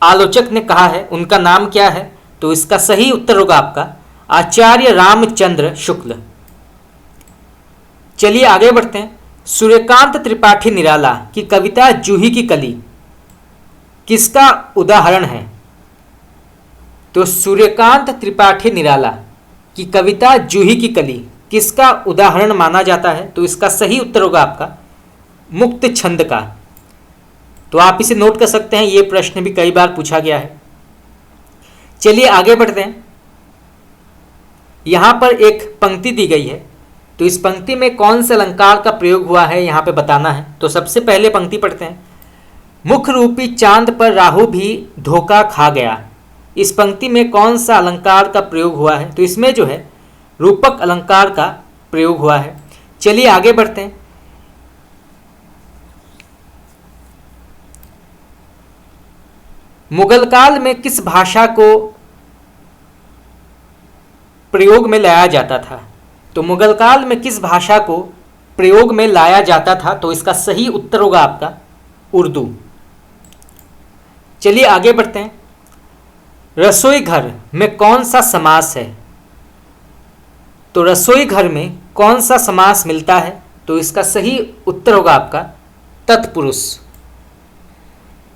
आलोचक ने कहा है, उनका नाम क्या है? तो इसका सही उत्तर होगा आपका आचार्य रामचंद्र शुक्ल। चलिए आगे बढ़ते हैं। सूर्यकांत त्रिपाठी निराला की कविता जूही की कली किसका उदाहरण है? तो सूर्यकांत त्रिपाठी निराला की कविता जूही की कली किसका उदाहरण माना जाता है? तो इसका सही उत्तर होगा आपका मुक्त छंद का। तो आप इसे नोट कर सकते हैं, ये प्रश्न भी कई बार पूछा गया है। चलिए आगे बढ़ते हैं। यहां पर एक पंक्ति दी गई है, तो इस पंक्ति में कौन से अलंकार का प्रयोग हुआ है यहां पे बताना है। तो सबसे पहले पंक्ति पढ़ते हैं। मुख रूपी चांद पर राहु भी धोखा खा गया। इस पंक्ति में कौन सा अलंकार का प्रयोग हुआ है? तो इसमें जो है रूपक अलंकार का प्रयोग हुआ है। चलिए आगे बढ़ते हैं। मुगल काल में किस भाषा को प्रयोग में लाया जाता था? तो मुगल काल में किस भाषा को प्रयोग में लाया जाता था? तो इसका सही उत्तर होगा आपका उर्दू। चलिए आगे बढ़ते हैं। रसोई घर में कौन सा समास है? तो रसोई घर में कौन सा समास मिलता है? तो इसका सही उत्तर होगा आपका तत्पुरुष।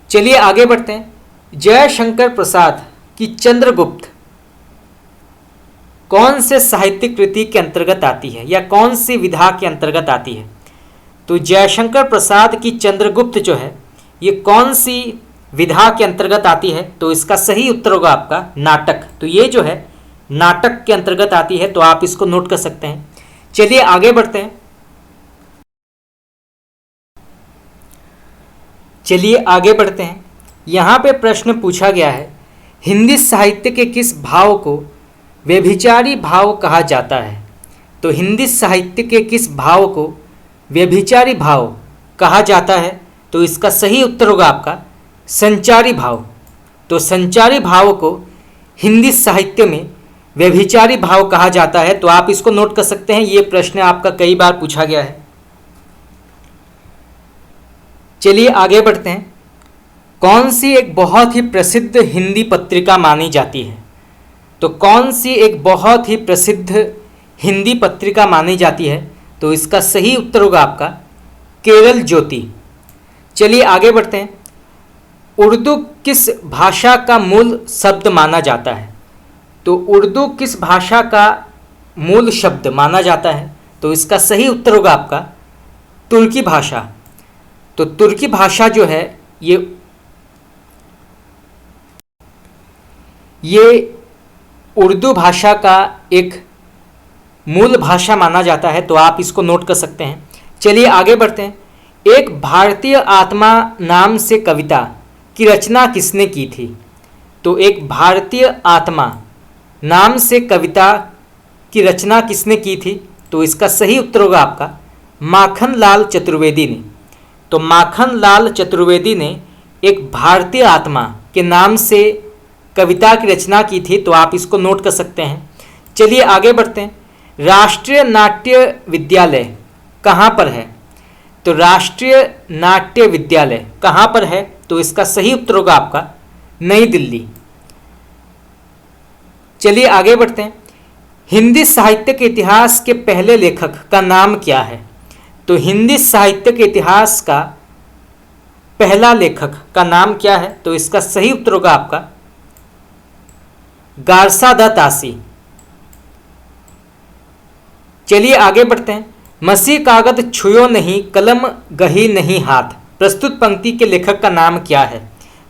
चलिए आगे बढ़ते हैं। जयशंकर प्रसाद की चंद्रगुप्त कौन से साहित्यिक कृति के अंतर्गत आती है या कौन सी विधा के अंतर्गत आती है? तो जयशंकर प्रसाद की चंद्रगुप्त जो है ये कौन सी विधा के अंतर्गत आती है? तो इसका सही उत्तर होगा आपका नाटक। तो ये जो है नाटक के अंतर्गत आती है, तो आप इसको नोट कर सकते हैं। चलिए आगे बढ़ते हैं। यहां पे प्रश्न पूछा गया है, हिंदी साहित्य के किस भाव को व्यभिचारी भाव कहा जाता है? तो हिंदी साहित्य के किस भाव को व्यभिचारी भाव कहा जाता है? तो इसका सही उत्तर होगा आपका संचारी भाव। तो संचारी भाव को हिंदी साहित्य में व्यभिचारी भाव कहा जाता है। तो आप इसको नोट कर सकते हैं, ये प्रश्न आपका कई बार पूछा गया है। चलिए आगे बढ़ते हैं। कौन सी एक बहुत ही प्रसिद्ध हिंदी पत्रिका मानी जाती है? तो कौन सी एक बहुत ही प्रसिद्ध हिंदी पत्रिका मानी जाती है? तो इसका सही उत्तर होगा आपका केरल ज्योति। चलिए आगे बढ़ते हैं। उर्दू किस भाषा का मूल शब्द माना जाता है? तो उर्दू किस भाषा का मूल शब्द माना जाता है? तो इसका सही उत्तर होगा आपका तुर्की भाषा। तो तुर्की भाषा जो है ये उर्दू भाषा का एक मूल भाषा माना जाता है। तो आप इसको नोट कर सकते हैं। चलिए आगे बढ़ते हैं। एक भारतीय आत्मा नाम से कविता की रचना किसने की थी? तो एक भारतीय आत्मा नाम से कविता की रचना किसने की थी? तो इसका सही उत्तर होगा आपका माखनलाल चतुर्वेदी ने। तो माखनलाल चतुर्वेदी ने एक भारतीय आत्मा के नाम से कविता की रचना की थी। तो आप इसको नोट कर सकते हैं। चलिए आगे बढ़ते हैं। राष्ट्रीय नाट्य विद्यालय कहाँ पर है? तो राष्ट्रीय नाट्य विद्यालय कहाँ पर है? तो इसका सही उत्तर होगा आपका नई दिल्ली। चलिए आगे बढ़ते हैं। हिंदी साहित्य के इतिहास के पहले लेखक का नाम क्या है? तो हिंदी साहित्य के इतिहास का पहला लेखक का नाम क्या है? तो इसका सही उत्तर होगा आपका गारसादातासी। चलिए आगे बढ़ते हैं। मसी कागद छुयो नहीं, कलम गही नहीं हाथ, प्रस्तुत पंक्ति के लेखक का नाम क्या है?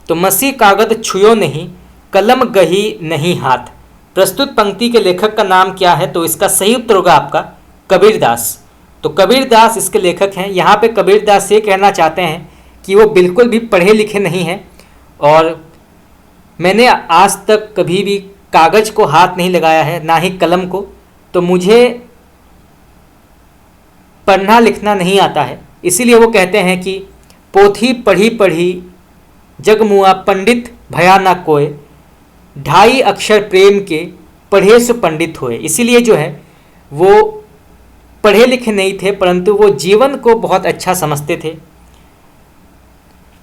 तो मसी कागद छुयो नहीं, कलम गही नहीं हाथ, प्रस्तुत पंक्ति के लेखक का नाम क्या है? तो इसका सही उत्तर होगा आपका कबीरदास। तो कबीरदास इसके लेखक हैं। यहाँ पे कबीरदास ये कहना चाहते हैं कि वो बिल्कुल भी पढ़े लिखे नहीं हैं और मैंने आज तक कभी भी कागज़ को हाथ नहीं लगाया है, ना ही कलम को, तो मुझे पढ़ना लिखना नहीं आता है। इसीलिए वो कहते हैं कि पोथी पढ़ी पढ़ी जगमुआ पंडित भया ना कोय, 2.5 अक्षर प्रेम के पढ़े सो पंडित होए। इसीलिए जो है वो पढ़े लिखे नहीं थे, परंतु वो जीवन को बहुत अच्छा समझते थे।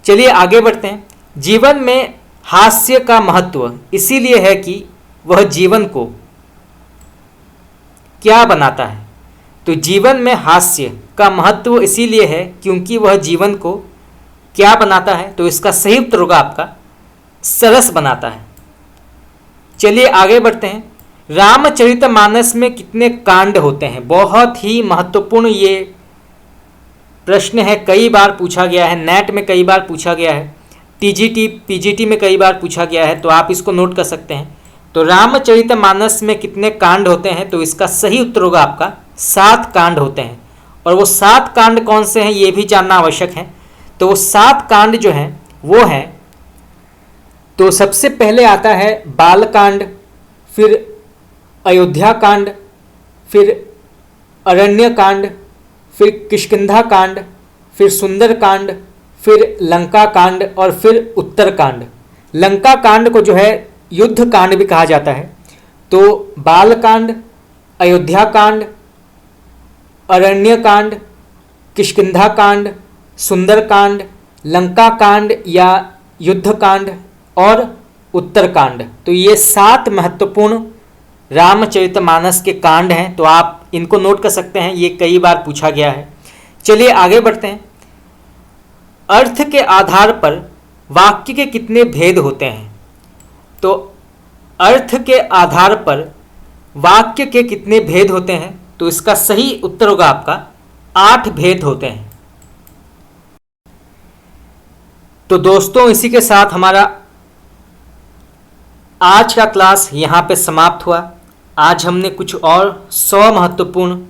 चलिए आगे बढ़ते हैं। जीवन में हास्य का महत्व इसीलिए है कि वह जीवन को क्या बनाता है। तो जीवन में हास्य का महत्व इसीलिए है क्योंकि वह जीवन को क्या बनाता है। तो इसका सही उत्तर होगा आपका सरस बनाता है। चलिए आगे बढ़ते हैं। रामचरितमानस में कितने कांड होते हैं? बहुत ही महत्वपूर्ण ये प्रश्न है, कई बार पूछा गया है, नेट में कई बार पूछा गया है, टीजीटी पीजीटी में कई बार पूछा गया है, तो आप इसको नोट कर सकते हैं। तो रामचरितमानस में कितने कांड होते हैं? तो इसका सही उत्तर होगा आपका 7 कांड होते हैं। और वो 7 कांड कौन से हैं ये भी जानना आवश्यक है। तो वो 7 कांड जो हैं वो हैं, तो सबसे पहले आता है बालकांड, फिर अयोध्या कांड, फिर अरण्य कांड, फिर किष्किंधा कांड, फिर सुंदर कांड, फिर लंका कांड और फिर उत्तर कांड। लंका कांड को जो है युद्ध कांड भी कहा जाता है। तो बाल कांड, अयोध्या कांड, अरण्य कांड, किष्किंधा कांड, सुंदर कांड, लंका कांड या युद्ध कांड और उत्तर कांड, तो ये 7 महत्वपूर्ण रामचरितमानस के कांड हैं। तो आप इनको नोट कर सकते हैं, ये कई बार पूछा गया है। चलिए आगे बढ़ते हैं। अर्थ के आधार पर वाक्य के कितने भेद होते हैं? तो अर्थ के आधार पर वाक्य के कितने भेद होते हैं? तो इसका सही उत्तर होगा आपका 8 भेद होते हैं। तो दोस्तों इसी के साथ हमारा आज का क्लास यहाँ पे समाप्त हुआ। आज हमने कुछ और 100 महत्वपूर्ण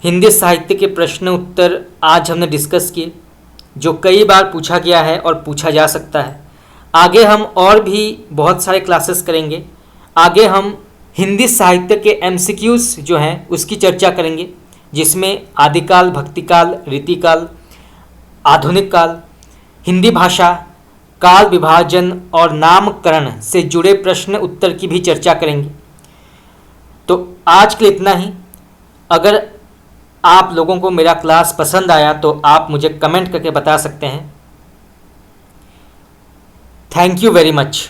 हिंदी साहित्य के प्रश्न उत्तर आज हमने डिस्कस किए, जो कई बार पूछा गया है और पूछा जा सकता है। आगे हम और भी बहुत सारे क्लासेस करेंगे। आगे हम हिंदी साहित्य के MCQs जो हैं उसकी चर्चा करेंगे, जिसमें आदिकाल, भक्तिकाल, रीतिकाल, आधुनिक काल, हिंदी भाषा, काल विभाजन और नामकरण से जुड़े प्रश्न उत्तर की भी चर्चा करेंगे। तो आज के लिए इतना ही। अगर आप लोगों को मेरा क्लास पसंद आया तो आप मुझे कमेंट करके बता सकते हैं। Thank you very much.